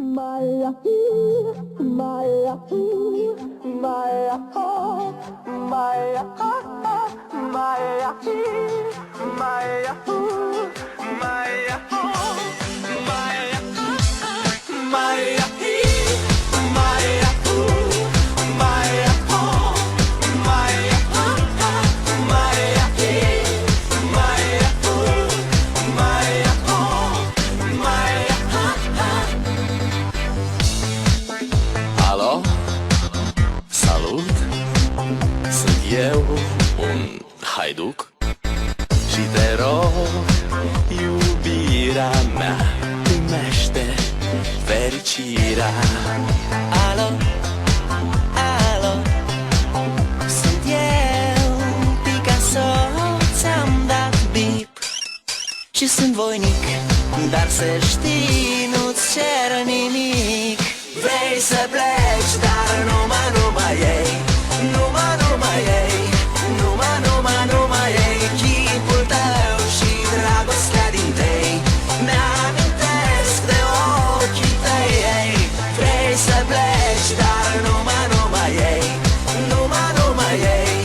Maya, Maya, Maya, Maya, Maya, Maya, Maya, Alo, salut, sunt eu, un haiduc și te rog, iubirea mea, primește fericirea. Alo, alo, sunt eu, Picasso, ți-am dat bip și sunt voinic, dar să știi, nu-ți cer nimic. Vrei să pleci, dar numai ei, numai ei, numai ei, chipul tău și dragostea din tei, mi-amintesc de ochii tăi, ei. Vrei să pleci, dar numai ei, numai ei,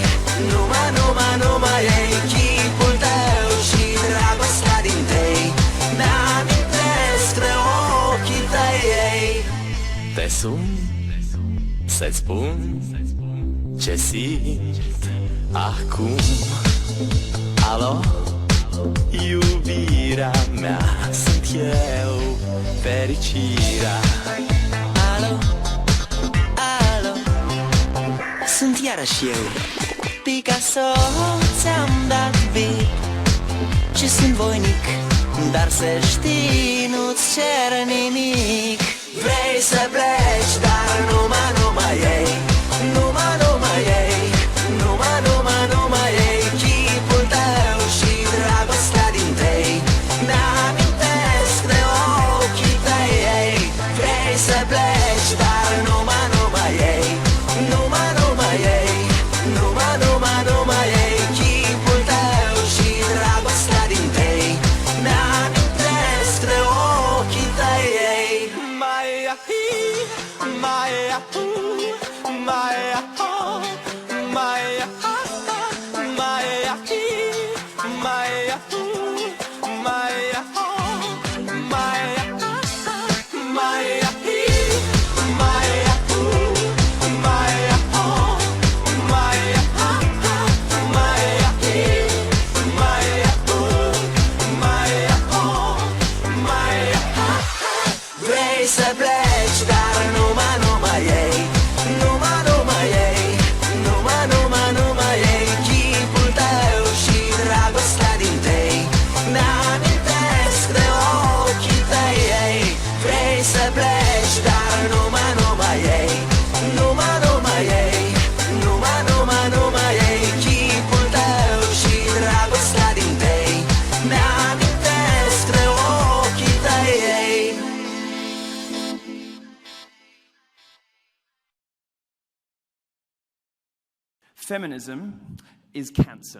numai ei, chipul tău și dragostea din tei, mi-amintesc de ochii tăi, ei. Te sun să-ți spun ce simt acum. Alo, iubirea mea, sunt eu, fericirea. Alo, alo, sunt iarăși eu, Picasso, ți-am dat bip și sunt voinic, dar să știi, nu-ți cer nimic. Vrei să pleci, dar numai ei, numai ei, numai ei, chipul tău și dragostea din tei, mi-amintesc de ochii tăi, ei. Vrei să pleci, dar numai ei, numai ei, numai ei, chipul tău și dragostea din tei, mi-amintesc de ochii tăi, ei. Maya, Maya, Maya, Maya, Maya, Maya, Maya, vrei să pleci, dar numai ei, numai ei, numai ei, chipul tău și dragostea din tei, mi-amintesc de ochii tăi, ei. Vrei să pleci, dar numai ei, numai ei, numai ei, chipul tău și dragostea din tei, mi-amintesc de ochii tăi, ei. Feminism is cancer.